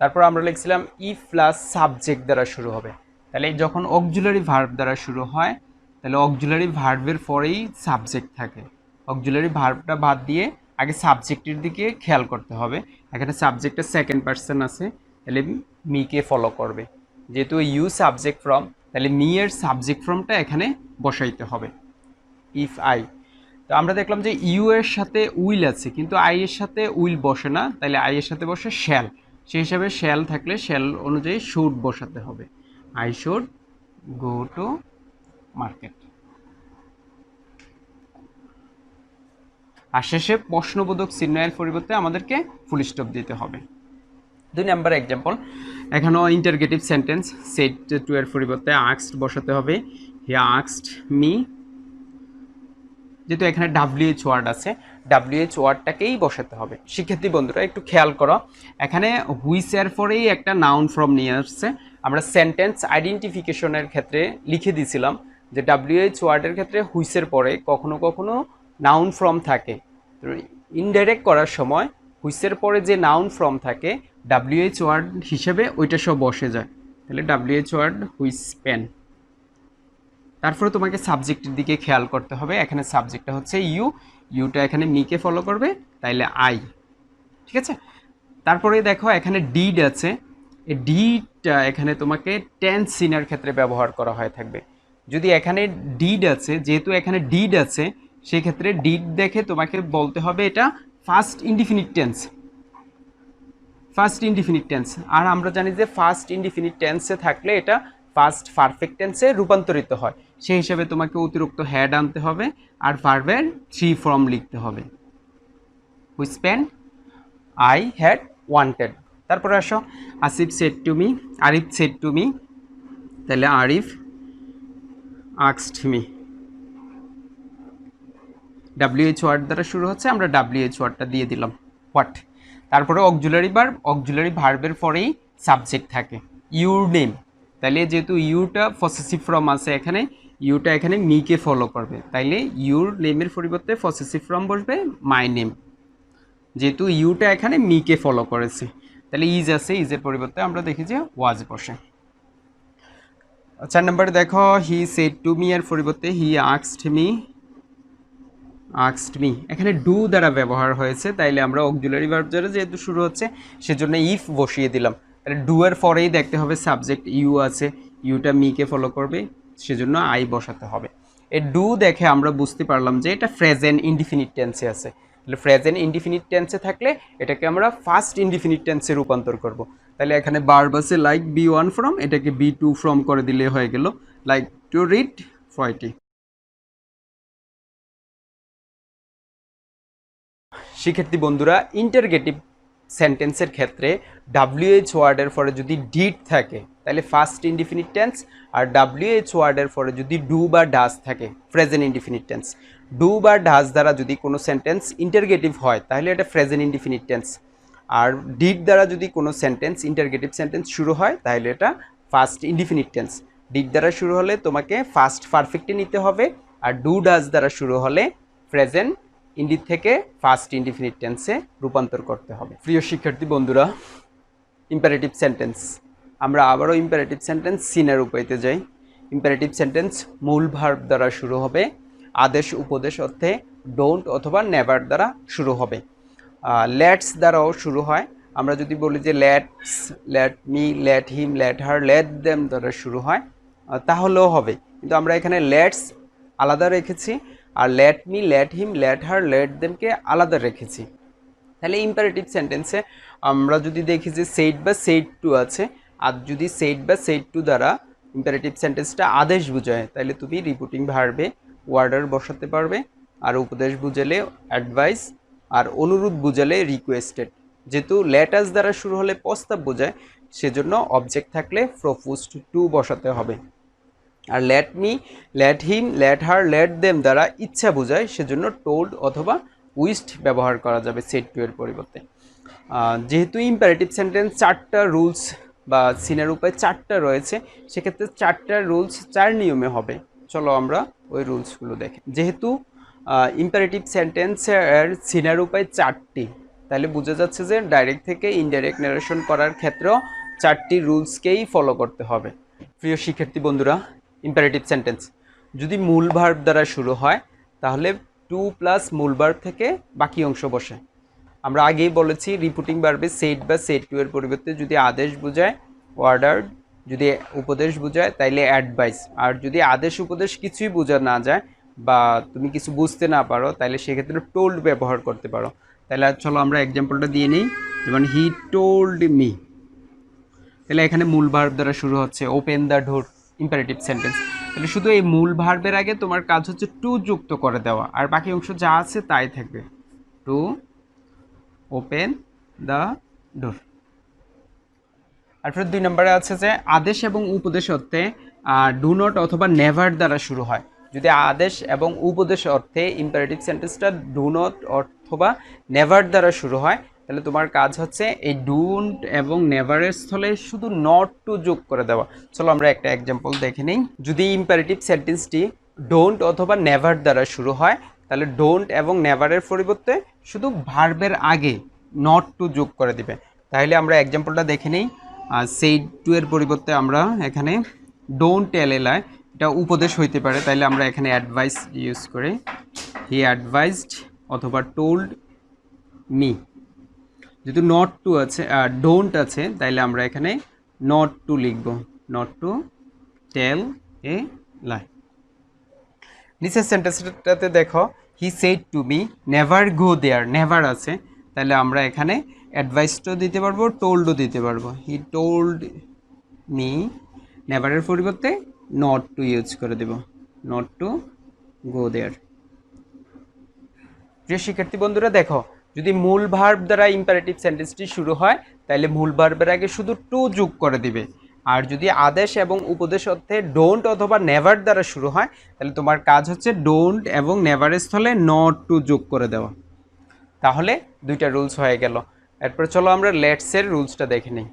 তারপর আমরা লিখছিলাম ইফ প্লাস সাবজেক্ট দ্বারা শুরু হবে। তাহলে যখন অক্সিলারি ভার্ব দ্বারা শুরু হয় তাহলে অক্সিলারি ভার্বের পরেই সাবজেক্ট থাকে। অক্সিলারি ভার্বটা বাদ দিয়ে আগে সাবজেক্টের দিকে খেয়াল করতে হবে। এখানে সাবজেক্টের সেকেন্ড পারসন আছে, তাহলে মিকে ফলো করবে। যেহেতু ইউ সাবজেক্ট ফ্রম, তাহলে মি এর সাবজেক্ট ফ্রমটা এখানে বসাইতে হবে। ইফ আই, তো আমরা দেখলাম যে ইউ এর সাথে উইল আছে কিন্তু আই এর সাথে উইল বসে না, তাহলে আই এর সাথে বসে শ্যাল। সেই হিসাবে শ্যাল থাকলে শ্যাল অনুযায়ী শুড বসাতে হবে। I should go to market. আর শেষে প্রশ্নবোধক চিহ্ন এর পরিবর্তে আমাদেরকে ফুল স্টপ দিতে হবে। 2 নম্বর এক্সাম্পল, এখানেও ইন্টারগেটিভ সেন্টেন্স সেড টু এর পরিবর্তে আক্সড বসাতে হবে। হি আক্সড মি, যেহেতু এখানে ডাব্লিউএইচ ওয়ার্ড আছে ডাব্লিউএইচ ওয়ার্ডটাকেই বসাতে হবে। শিক্ষার্থী বন্ধুরা একটু খেয়াল করো, এখানে হুইচ এর পরেই একটা নাউন ফর্ম নিয়ে আসছে। আমরা সেন্টেন্স আইডেন্টিফিকেশনের ক্ষেত্রে লিখে দিয়েছিলাম যে ডাব্লিউএইচ ওয়ার্ডের ক্ষেত্রে হুইচের পরে কখনো কখনো নাউন ফর্ম থাকে। ইনডাইরেক্ট করার সময় হুইচের পরে যে নাউন ফর্ম থাকে ডাব্লিউএইচ ওয়ার্ড হিসেবে ওইটা সব বসে যায়। তাহলে ডাব্লিউএইচ ওয়ার্ড হুইচ পেন। তারপরে তোমাকে সাবজেক্টের দিকে খেয়াল করতে হবে। এখানে সাবজেক্টটা হচ্ছে ইউ, ইউটা এখানে মিকে ফলো করবে, তাইলে আই। ঠিক আছে, তারপরে দেখো এখানে ডিড আছে। এই ডিডটা এখানে তোমাকে টেন্স সিনের ক্ষেত্রে ব্যবহার করা হয়ে থাকবে। যদি এখানে ডিড আছে, যেহেতু এখানে ডিড আছে সেই ক্ষেত্রে ডিড দেখে তোমাকে বলতে হবে এটা first indefinite tense. First indefinite tense, আর আমরা জানি যে ফার্স্ট ইনডিফিনিট টেন্সে থাকলে এটা ফার্স্ট পারফেক্ট টেন্সে রূপান্তরিত হয়। সেই হিসাবে তোমাকে অতিরিক্ত হ্যাড আনতে হবে আর ভার্বের 3 ফর্ম লিখতে হবে। Which pen, I had wanted. তারপরে আসো, Asif said to me, Arif said to me, তাহলে আরিফ আক্সড মি। ডাব্লিউএইচ ওয়ার্ড দ্বারা শুরু হচ্ছে, আমরা ডাব্লিউএইচ ওয়ার্ডটা দিয়ে দিলাম হোয়াট। তারপরে অক্সিলারি ভার্ব, অক্সিলারি ভার্বের পরেই সাবজেক্ট থাকে। ইউর নেম, তাইলে যেহেতু ইউটা পসেসিভ ফর্ম আছে এখানে, ইউটা এখানে মিকে ফলো করবে, তাইলে ইউর নেমের পরিবর্তে পসেসিভ ফর্ম বসবে মাই নেম। যেহেতু ইউটা এখানে মিকে ফলো করেছে তাহলে ইজ আছে, ইজের পরিবর্তে আমরা দেখি যে ওয়াজ বসে। 4 নম্বরে দেখো, হি সেড টু মি এর পরিবর্তে হি আক্সড মি, আক্সড মি। এখানে ডু দ্বারা ব্যবহার হয়েছে, তাইলে আমরা অক্সিলারি ভার্ব দ্বারা যেহেতু শুরু হচ্ছে সেজন্য ইফ বসিয়ে দিলাম। তাহলে ডু এর পরেই দেখতে হবে সাবজেক্ট ইউ আছে, ইউটা মিকে ফলো করবে, সেজন্য আই বসাতে হবে। এই ডু দেখে আমরা বুঝতে পারলাম যে এটা প্রেজেন্ট ইনডিফিনিট টেন্সে আছে। তাহলে প্রেজেন্ট ইনডিফিনিট টেন্সে থাকলে এটাকে আমরা ফার্স্ট ইনডিফিনিট টেন্সে রূপান্তর করব। তাহলে এখানে ভার্ব আছে লাইক বি ওয়ান ফ্রম, এটাকে বি টু ফ্রম করে দিলে হয়ে গেল লাইক টু রিড 40। শিক্ষার্থী বন্ধুরা, ইন্টারগেটিভ সেন্টেন্সের ক্ষেত্রে WH ওয়ার্ডের পরে যদি ডিড থাকে তাহলে ফার্স্ট ইনডিফিনিট টেন্স, আর WH ওয়ার্ডের পরে যদি ডু বা ডাজ থাকে প্রেজেন্ট ইনডিফিনিট টেন্স। ডু বা ডাজ দ্বারা যদি কোনো সেন্টেন্স ইন্টারগেটিভ হয় তাহলে এটা প্রেজেন্ট ইনডিফিনিট টেন্স, আর ডিড দ্বারা যদি কোনো সেন্টেন্স ইন্টারগেটিভ সেন্টেন্স শুরু হয় তাহলে এটা ফার্স্ট ইনডিফিনিট টেন্স। ডিড দ্বারা শুরু হলে তোমাকে ফার্স্ট পারফেক্টে নিতে হবে, আর ডু ডাজ দ্বারা শুরু হলে প্রেজেন্ট ইন্ডিড থেকে ফার্স্ট ইনডিফিনিট টেন্সে রূপান্তর করতে হবে। প্রিয় শিক্ষার্থী বন্ধুরা, ইম্পারেটিভ সেন্টেন্স, আমরা আবারও ইম্পারেটিভ সেন্টেন্স সিনের উপায়তে যাই। ইম্পারেটিভ সেন্টেন্স মূল ভার্ব দ্বারা শুরু হবে, আদেশ উপদেশ অর্থে ডোন্ট অথবা নেভার দ্বারা শুরু হবে। লেটস দ্বারাও শুরু হয়। আমরা যদি বলি যে let's, late me, let him, let her, let them দ্বারা শুরু হয় তাহলেও হবে, কিন্তু আমরা এখানে লেটস আলাদা রেখেছি আর let me, let him, let her, let দেমকে আলাদা রেখেছি। তাহলে ইম্পারেটিভ সেন্টেন্সে আমরা যদি দেখি যে সেইড বা সেইড টু আছে, আর যদি সেইড বা সেইড টু দ্বারা ইম্পারেটিভ সেন্টেন্সটা আদেশ বোঝায় তাহলে তুমি রিপিটিং ভার্বে ওয়ার্ডার বসাতে পারবে, আর উপদেশ বুঝালে অ্যাডভাইস, আর অনুরোধ বুঝালে রিকোয়েস্টেড। যেহেতু লেটাস দ্বারা শুরু হলে প্রস্তাব বোঝায় সেজন্য অবজেক্ট থাকলে প্রপোজড টু বসাতে হবে। আর let me, let him, let her, let them দ্বারা ইচ্ছা বোঝায় সেজন্য টোল্ড অথবা উইস্ট ব্যবহার করা যাবে সেড টু এর পরিবর্তে। যেহেতু ইম্পারেটিভ সেন্টেন্স চারটা রুলস বা সিনের উপায় চারটা রয়েছে, সেক্ষেত্রে চারটা রুলস চার নিয়মে হবে। চলো আমরা ওই রুলসগুলো দেখি। যেহেতু ইম্পারেটিভ সেন্টেন্সের সিনের উপায় চারটি, তাহলে বোঝা যাচ্ছে যে ডাইরেক্ট থেকে ইনডাইরেক্ট ন্যারেশন করার ক্ষেত্রেও চারটি রুলসকেই ফলো করতে হবে। প্রিয় শিক্ষার্থী বন্ধুরা, ইম্পারেটিভ সেন্টেন্স যদি মূল ভার্ব দ্বারা শুরু হয় তাহলে টু প্লাস মূল ভার্ব থেকে বাকি অংশ বসে। আমরা আগেই বলেছি রিপিটিং ভার্বে সেড বা সেড টু এর পরিবর্তে যদি আদেশ বোঝায় অর্ডার, যদি উপদেশ বোঝায় তাইলে অ্যাডভাইস, আর যদি আদেশ উপদেশ কিছুই বোঝা না যায় বা তুমি কিছু বুঝতে না পারো তাহলে সেক্ষেত্রে টোল্ড ব্যবহার করতে পারো। তাহলে চলো আমরা এক্সাম্পলটা দিয়ে নিই। যেমন হি টোল্ড মি, তাহলে এখানে মূল ভার্ব দ্বারা শুরু হচ্ছে, open the door, imperative sentence. তাহলে শুধু এই মূল ভার্বের আগে তোমার কাজ হচ্ছে টু যুক্ত করে দেওয়া, আর বাকি অংশ যা আছে তাই থাকবে। To open the door. তারপরে 2 নম্বরে আছে যে আদেশ এবং উপদেশ অর্থে ডু নট অথবা নেভার দ্বারা শুরু হয়। যদি আদেশ এবং উপদেশ অর্থে ইম্পারেটিভ সেন্টেন্সটা ডু নট অথবা নেভার দ্বারা শুরু হয় তাহলে তোমার কাজ হচ্ছে এই ডোন্ট এবং নেভারের স্থলে শুধু নট টু যোগ করে দেওয়া। চলো আমরা একটা এক্সাম্পল দেখে নিই। যদি ইম্পারেটিভ সেন্টেন্সটি ডোন্ট অথবা নেভার দ্বারা শুরু হয় তাহলে ডোন্ট এবং নেভারের পরিবর্তে শুধু ভার্বের আগে নট টু যোগ করে দিবে। তাহলে আমরা এক্সাম্পলটা দেখে নিই। সেইড টু এর পরিবর্তে আমরা এখানে ডোন্ট টেল এলায়, এটা উপদেশ হইতে পারে, তাইলে আমরা এখানে অ্যাডভাইস ইউজ করি। হি অ্যাডভাইসড অথবা টোল্ড মি। যেহেতু নট টু আছে আর ডোন্ট আছে তাইলে আমরা এখানে নট টু লিখব, not to tell a lie. নিচের সেন্টেন্সটাতে দেখো he said to me never go there, never আছে, তাহলে আমরা এখানে অ্যাডভাইসটাও দিতে পারবো, টোল্ডও দিতে পারবো। হি টোল্ড মি, নেভারের পরিবর্তে নট টু ইউজ করে দেব, নট টু গো দেয়ার। প্রিয় শিক্ষার্থী বন্ধুরা দেখো, যদি মূল ভার্ব দ্বারা ইম্পারেটিভ সেন্টেন্সটি শুরু হয় তাহলে মূল ভার্বের আগে শুধু টু যোগ করে দিবে, আর যদি আদেশ এবং উপদেশ অর্থে ডোন্ট অথবা নেভার দ্বারা শুরু হয় তাহলে তোমার কাজ হচ্ছে ডোন্ট এবং নেভারের স্থলে নট টু যোগ করে দেওয়া। তাহলে দুইটা রুলস হয়ে গেল। এরপর চলো আমরা লেটসের রুলসটা দেখে নিই।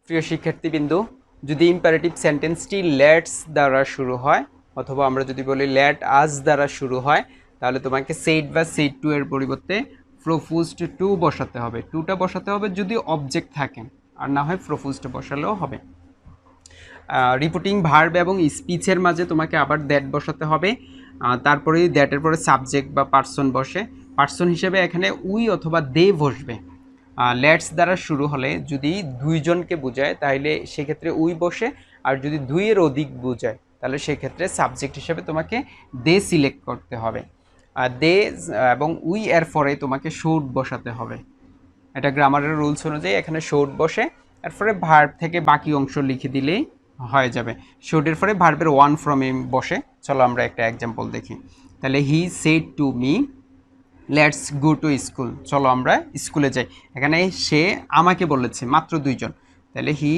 প্রিয় শিক্ষার্থীবৃন্দ, যদি ইম্পারেটিভ সেন্টেন্সটি লেটস দ্বারা শুরু হয় অথবা আমরা যদি বলি লেট আস দ্বারা শুরু হয় তাহলে তোমাকে সেইড বা সেইড টু এর পরিবর্তে প্রপোজড টু বসাতে হবে। টুটা বসাতে হবে যদি অবজেক্ট থাকে, আর না হয় প্রপোজড বসালেও হবে। রিপিটিং ভার্ব এবং স্পিচের মাঝে তোমাকে আবার দ্যাট বসাতে হবে, তারপরে দ্যাটের পরে সাবজেক্ট বা পার্সন বসে। পার্সন হিসেবে এখানে উই অথবা দে বসবে। লেটস দ্বারা শুরু হলে যদি দুইজনকে বোঝায় তাহলে সেক্ষেত্রে উই বসে, আর যদি দুইয়ের অধিক বোঝায় তাহলে সেক্ষেত্রে সাবজেক্ট হিসেবে তোমাকে দে সিলেক্ট করতে হবে। দে এবং উই এর পরে তোমাকে শুড বসাতে হবে। এটা গ্রামারের রুলস অনুযায়ী এখানে শুড বসে, এরপরে ভার্ব থেকে বাকি অংশ লিখে দিলেই হয়ে যাবে। শুডের পরে ভার্বের ওয়ান ফ্রম বসে। চলো আমরা একটা এক্সাম্পল দেখি। তাহলে he said to me, let's go to school, চলো আমরা স্কুলে যাই। এখানে সে আমাকে বলেছে, মাত্র দুইজন, তাহলে he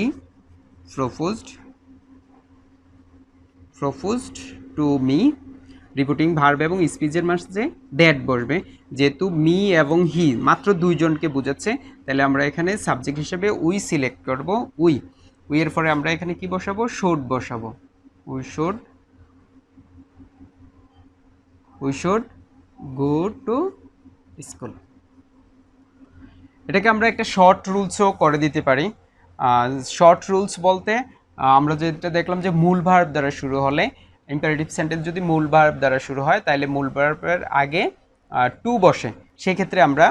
proposed to me. Reporting verb এবং স্পিচের মাঝে দ্যাট বসবে, যেহেতু মি এবং হি মাত্র দুইজনকে বোঝাচ্ছে, তাহলে আমরা এখানে সাবজেক্ট হিসেবে উই সিলেক্ট করব। উই এর পরে আমরা এখানে কি বসাবো? শুড বসাবো। We should go to school. এটাকে আমরা একটা শর্ট রুলসও করে দিতে পারি। শর্ট রুলস বলতে আমরা যেটা দেখলাম যে মূল ভার্ব দ্বারা শুরু হলে, ইম্পারেটিভ সেন্টেন্স যদি মূল ভার্ব দ্বারা শুরু হয় তাহলে মূল ভার্বের আগে টু বসে। সেক্ষেত্রে আমরা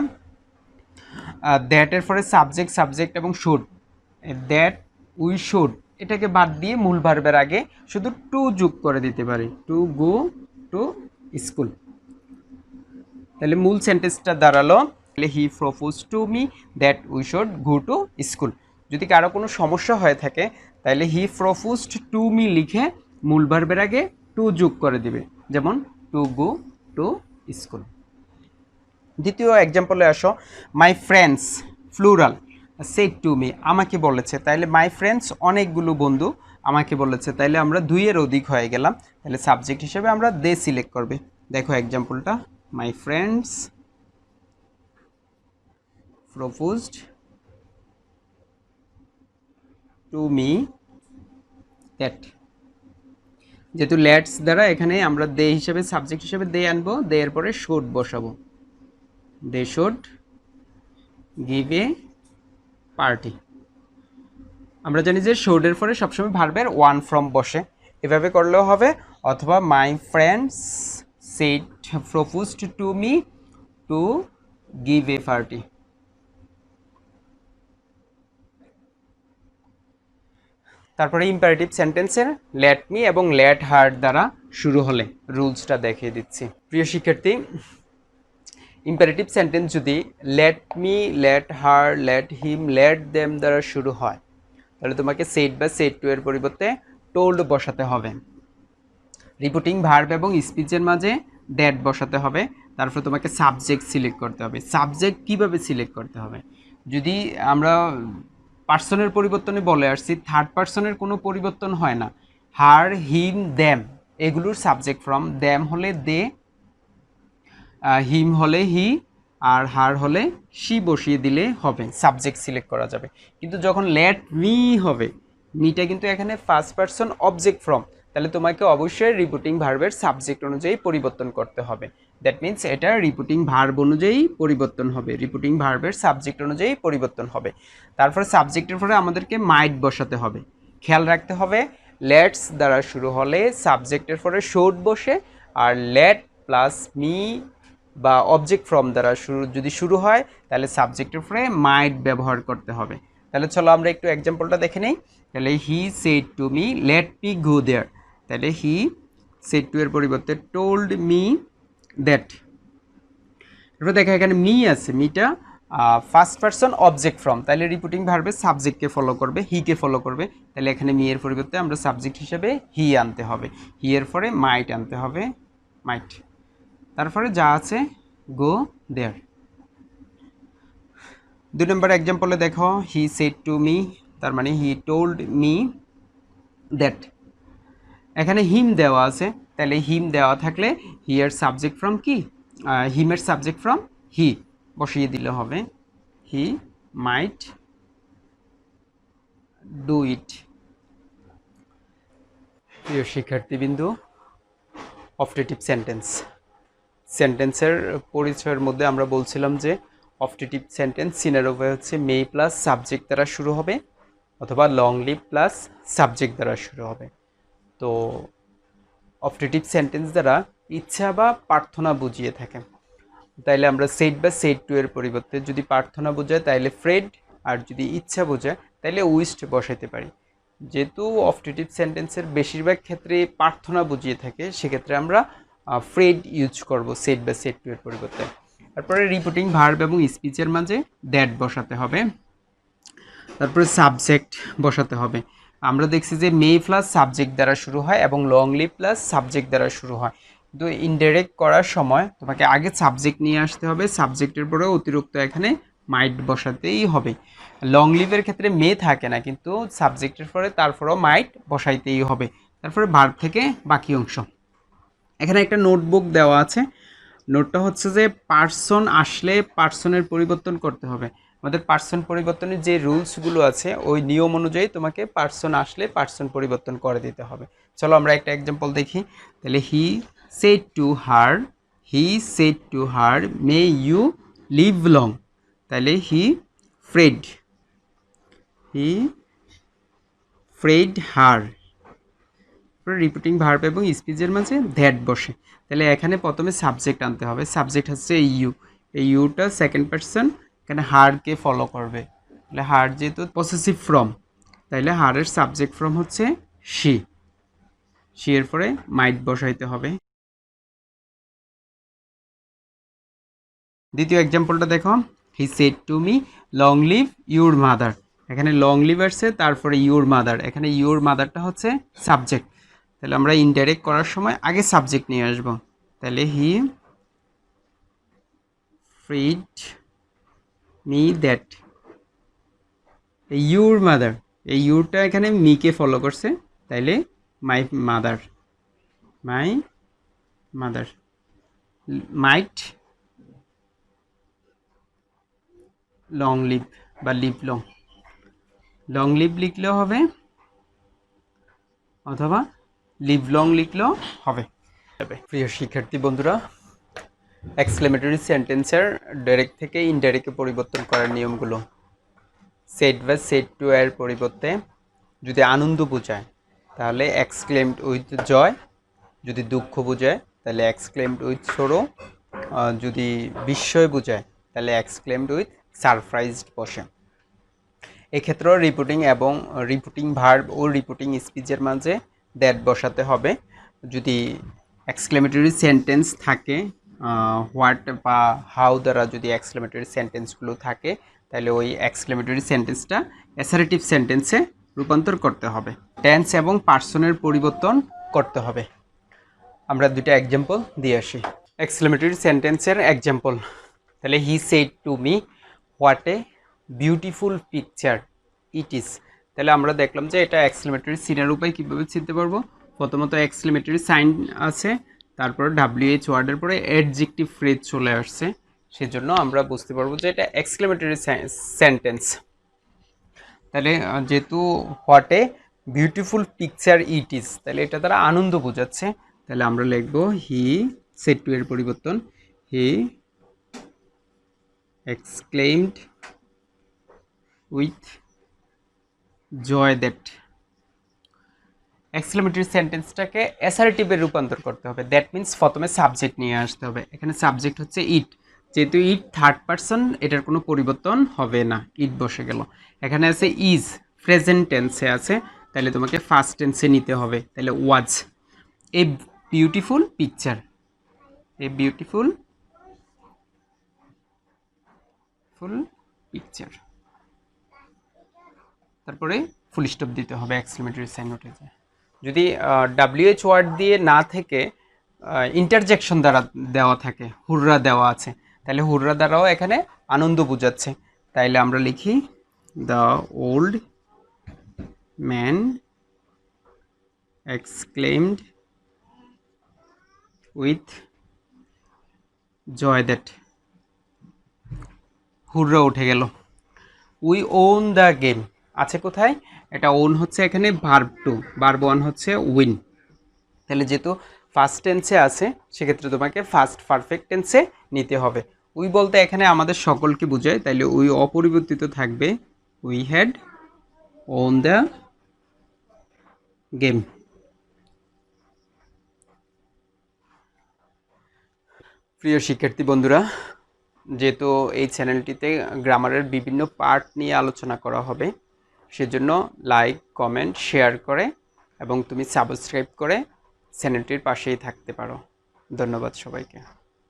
দ্যাটের পরে সাবজেক্ট এবং শুড, দ্যাট উই শুড এটাকে বাদ দিয়ে মূল ভার্বের আগে শুধু টু যোগ করে দিতে পারি, টু গো টু স্কুল। তাহলে মূল সেন্টেন্সটা দাঁড়ালো, তাহলে হি propose to me that we should go to school. যদি কারো কোনো সমস্যা হয়ে থাকে তাহলে হি প্রপোজড টু মি লিখে মূল ভার্বের আগে টু যোগ করে দিবে, যেমন টু গো টু স্কুল। দ্বিতীয় এক্সাম্পলে আসো, my friends plural shed to me, আমাকে বলেছে, তাইলে মাই ফ্রেন্ডস অনেকগুলো বন্ধু আমাকে বলেছে, তাইলে আমরা দুইয়ের অধিক হয়ে গেলাম, তাহলে সাবজেক্ট হিসেবে আমরা দে সিলেক্ট করবে। দেখো এক্সাম্পলটা, my friends proposed to me that. যেহেতু লেটস দ্বারা এখানে আমরা দে হিসেবে সাবজেক্ট হিসেবে দে আনবো, দে এর পরে শুড বসাবো, they should give a party. আমরা জানি যে শুডের পরে সবসময় ভার্বের ওয়ান ফ্রম বসে, এভাবে করলেও হবে। অথবা my friends said proposed to me to give a party. তারপরে ইম্পারেটিভ সেন্টেন্সের লেট মি এবং লেট হার দ্বারা শুরু হলে রুলসটা দেখিয়ে দিচ্ছি। প্রিয় শিক্ষার্থী, ইম্পারেটিভ সেন্টেন্স যদি let me, let her, let him, let them দ্বারা শুরু হয় তাহলে তোমাকে সেড বা সেড টু এর পরিবর্তে টোল্ড বসাতে হবে। রিপোর্টিং ভার্ব এবং স্পিচের মাঝে দ্যাট বসাতে হবে। তারপর তোমাকে সাবজেক্ট সিলেক্ট করতে হবে। সাবজেক্ট কিভাবে সিলেক্ট করতে হবে? যদি আমরা পার্সনের পরিবর্তনে বলে আসছি, থার্ড পার্সনের কোনো পরিবর্তন হয় না। হার, হিম, দ্যাম এগুলোর সাবজেক্ট ফর্ম, দ্যাম হলে দে, হিম হলে হি, আর হার হলে শি বসিয়ে দিলে হবে, সাবজেক্ট সিলেক্ট করা যাবে। কিন্তু যখন লেট মি হবে, মিটা কিন্তু এখানে ফার্স্ট পার্সন অবজেক্ট ফর্ম, তাহলে তোমাকে অবশ্যই রিপোর্টিং ভার্বের সাবজেক্ট অনুযায়ী পরিবর্তন করতে হবে। দ্যাট মিন্স এটা রিপোর্টিং ভার্ব অনুযায়ী পরিবর্তন হবে, রিপোর্টিং ভার্বের সাবজেক্ট অনুযায়ী পরিবর্তন হবে। তারপরে সাবজেক্টের পরে আমাদেরকে মাইট বসাতে হবে। খেয়াল রাখতে হবে, লেটস দ্বারা শুরু হলে সাবজেক্টের পরে শুড বসে, আর লেট প্লাস মি বা অবজেক্ট ফ্রম দ্বারা যদি শুরু হয় তাহলে সাবজেক্টের পরে মাইট ব্যবহার করতে হবে। তাহলে চলো আমরা একটু এক্সাম্পলটা দেখে নেই। তাহলে he said to me let me go there, তাহলে হি সেড টু এর পরিবর্তে টোল্ড মি দ্যাট। এরপর দেখা এখানে মি আছে, মিটা ফার্স্ট পার্সন অবজেক্ট ফ্রম, তাহলে রিপোর্টিং ভার্বের সাবজেক্টকে ফলো করবে, হিকে ফলো করবে, তাহলে এখানে মি এর পরিবর্তে আমরা সাবজেক্ট হিসেবে হি আনতে হবে, হি এর পরে মাইট আনতে হবে, মাইট। তারপরে যা আছে গো দেয়ার। 2 নম্বর এক্সাম্পলে দেখো, হি সেড টু মি, তার মানে হি টোল্ড মি দ্যাট। এখানে হিম দেওয়া আছে, তাহলে হিম দেওয়া থাকলে হি এর সাবজেক্ট ফ্রম কি, হিমের সাবজেক্ট ফ্রম হি বসিয়ে দিলে হবে, হি মাইট ডু ইট। প্রিয় শিক্ষার্থীবৃন্দু, অবজেক্টিভ সেন্টেন্সের পরিচয়ের মধ্যে আমরা বলছিলাম যে অবজেক্টিভ সেন্টেন্স সিনারিও হচ্ছে মে প্লাস সাবজেক্ট দ্বারা শুরু হবে অথবা লং লিভ প্লাস সাবজেক্ট দ্বারা শুরু হবে। তো অবজেক্টিভ সেন্টেন্স দ্বারা ইচ্ছা বা প্রার্থনা বুঝিয়ে থাকে, তাইলে আমরা সেড বা সেড টু এর পরিবর্তে যদি প্রার্থনা বোঝায় তাইলে ফ্রেড, আর যদি ইচ্ছা বোঝায় তাইলে উইশড বসাইতে পারি। যেহেতু অবজেক্টিভ সেন্টেন্সের বেশিরভাগ ক্ষেত্রে প্রার্থনা বুঝিয়ে থাকে, সেক্ষেত্রে আমরা ফ্রেড ইউজ করব সেড বা সেড টু এর পরিবর্তে। তারপরে রিপোর্টিং ভার্ব এবং স্পিচের মাঝে দ্যাট বসাতে হবে, তারপরে সাবজেক্ট বসাতে হবে। আমরা দেখছি যে মে প্লাস সাবজেক্ট দ্বারা শুরু হয় এবং লং লিভ প্লাস সাবজেক্ট দ্বারা শুরু হয়, তো ইনডাইরেক্ট করার সময় তোমাকে আগে সাবজেক্ট নিয়ে আসতে হবে, সাবজেক্টের পরে অতিরিক্ত এখানে মাইট বসাতেই হবে। লং লিভের ক্ষেত্রে মে থাকে না, কিন্তু সাবজেক্টের পরে তারপরেও মাইট বসাইতেই হবে। তারপরে ভার্ব থেকে বাকি অংশ। এখানে একটা নোটবুক দেওয়া আছে। নোটটা হচ্ছে যে পার্সন আসলে পার্সনের পরিবর্তন করতে হবে। আমাদের পার্সন পরিবর্তনের যে রুলসগুলো আছে ওই নিয়ম অনুযায়ী তোমাকে পার্সন আসলে পার্সন পরিবর্তন করে দিতে হবে। চলো আমরা একটা এক্সাম্পল দেখি। তাহলে he said to her may you live long. তাহলে he prayed her. Repeating verb এবং স্পিচের মাঝে দ্যাট বসে। তাহলে এখানে প্রথমে সাবজেক্ট আনতে হবে। সাবজেক্ট হচ্ছে ইউ, এই ইউটা সেকেন্ড পারসন, এখানে হারকে ফলো করবে। তাহলে হার যেহেতু পসেসিভ ফর্ম, তাইলে হারের সাবজেক্ট ফর্ম হচ্ছে শি। শি এর পরে মাইট বসাইতে হবে। দ্বিতীয় এক্সাম্পলটা দেখো, he said to me long live your mother. এখানে লং লিভ আসছে, তারপরে ইউর মাদার, এখানে ইউর মাদারটা হচ্ছে সাবজেক্ট। তাহলে আমরা ইনডাইরেক্ট করার সময় আগে সাবজেক্ট নিয়ে আসব। তাহলে he prayed me that. Your mother, এই ইউরটা এখানে মিকে ফলো করছে, তাইলে my mother might long live বা লিভ লং লিভ লিখলেও হবে, অথবা লিভ লং লিখলেও হবে। প্রিয় শিক্ষার্থী বন্ধুরা, এক্সক্লেমেটরি সেন্টেন্সের ডাইরেক্ট থেকে ইনডাইরেক্টে পরিবর্তন করার নিয়মগুলো। সেড বা সেড টু এর পরিবর্তে যদি আনন্দ বোঝায় তাহলে এক্সক্লেমড উইথ জয়, যদি দুঃখ বোঝায় তাহলে এক্সক্লেমড উইথ সরো, যদি বিস্ময় বোঝায় তাহলে এক্সক্লেমড উইথ সারপ্রাইজড বসে। এক্ষেত্রেও রিপিটিং ভার্ব ও রিপিটিং স্পিচের মাঝে দ্যাট বসাতে হবে। যদি এক্সক্লেমেটরি সেন্টেন্স থাকে, হোয়াট বা হাউ দ্বারা যদি এক্সক্লেমেটরি সেন্টেন্সগুলো থাকে, তাহলে ওই এক্সক্লেমেটরি সেন্টেন্সটা অ্যাসারেটিভ সেন্টেন্সে রূপান্তর করতে হবে। টেন্স এবং পার্সনের পরিবর্তন করতে হবে। আমরা দুইটা এক্সাম্পল দিয়ে আসি। এক্সক্লেমেটরি সেন্টেন্সের এক্সাম্পল, তাহলে he said to me what a beautiful picture it is. তাহলে আমরা দেখলাম যে এটা এক্সক্লেমেটরি চিনার উপায় কীভাবে চিনতে পারবো। প্রথমত এক্সক্লেমেটরি সাইন আছে, তারপর WH ওয়ার্ডের পরে অ্যাডজেক্টিভ ফ্রেজ চলে আসছে, সেজন্য আমরা বুঝতে পারবো যে এটা এক্সক্লেমেটরি সেন্টেন্স। তাহলে যেহেতু what a beautiful picture it is, তাহলে এটা দ্বারা আনন্দ বোঝাচ্ছে। তাহলে আমরা লিখবো হি সেড টু এর পরিবর্তন he exclaimed with joy that। Exclamatory সেন্টেন্সটাকে অ্যাসার্টিভে রূপান্তর করতে হবে। দ্যাট মিন্স প্রথমে সাবজেক্ট নিয়ে আসতে হবে। এখানে সাবজেক্ট হচ্ছে ইট, যেহেতু ইট থার্ড পারসন, এটার কোনো পরিবর্তন হবে না, ইট বসে গেল। এখানে আছে ইজ, প্রেজেন্ট টেন্সে আছে, তাহলে তোমাকে ফার্স্ট টেন্সে নিতে হবে। তাহলে was a beautiful picture, a beautiful picture, তারপরে ফুল স্টপ দিতে হবে এক্সক্লেমেটরি সাইন উঠে যায়। যদি WH ওয়ার্ড দিয়ে না থেকে ইন্টারজেকশন দ্বারা দেওয়া থাকে, হুররা দেওয়া আছে, তাহলে হুররা দ্বারাও এখানে আনন্দ বোঝাচ্ছে। তাইলে আমরা লিখি the old man exclaimed with joy that. Hurrah উঠে গেল। উই ওন দ্য গেম আছে কোথায়, এটা ওন হচ্ছে এখানে ভার্ব টু, ভার্ব ওয়ান হচ্ছে উইন। তাহলে যেহেতু ফার্স্ট টেন্সে আছে, সেক্ষেত্রে তোমাকে ফার্স্ট পারফেক্ট টেন্সে নিতে হবে। উই বলতে এখানে আমাদের সকলকে বোঝায়, তাইলে উই অপরিবর্তিত থাকবে, we had won the game. প্রিয় শিক্ষার্থী বন্ধুরা, যেহেতু এই চ্যানেলটিতে গ্রামারের বিভিন্ন পার্ট নিয়ে আলোচনা করা হবে, সেজন্য লাইক, কমেন্ট, শেয়ার করে এবং তুমি সাবস্ক্রাইব করে চ্যানেলটির পাশেই থাকতে পারো। ধন্যবাদ সবাইকে।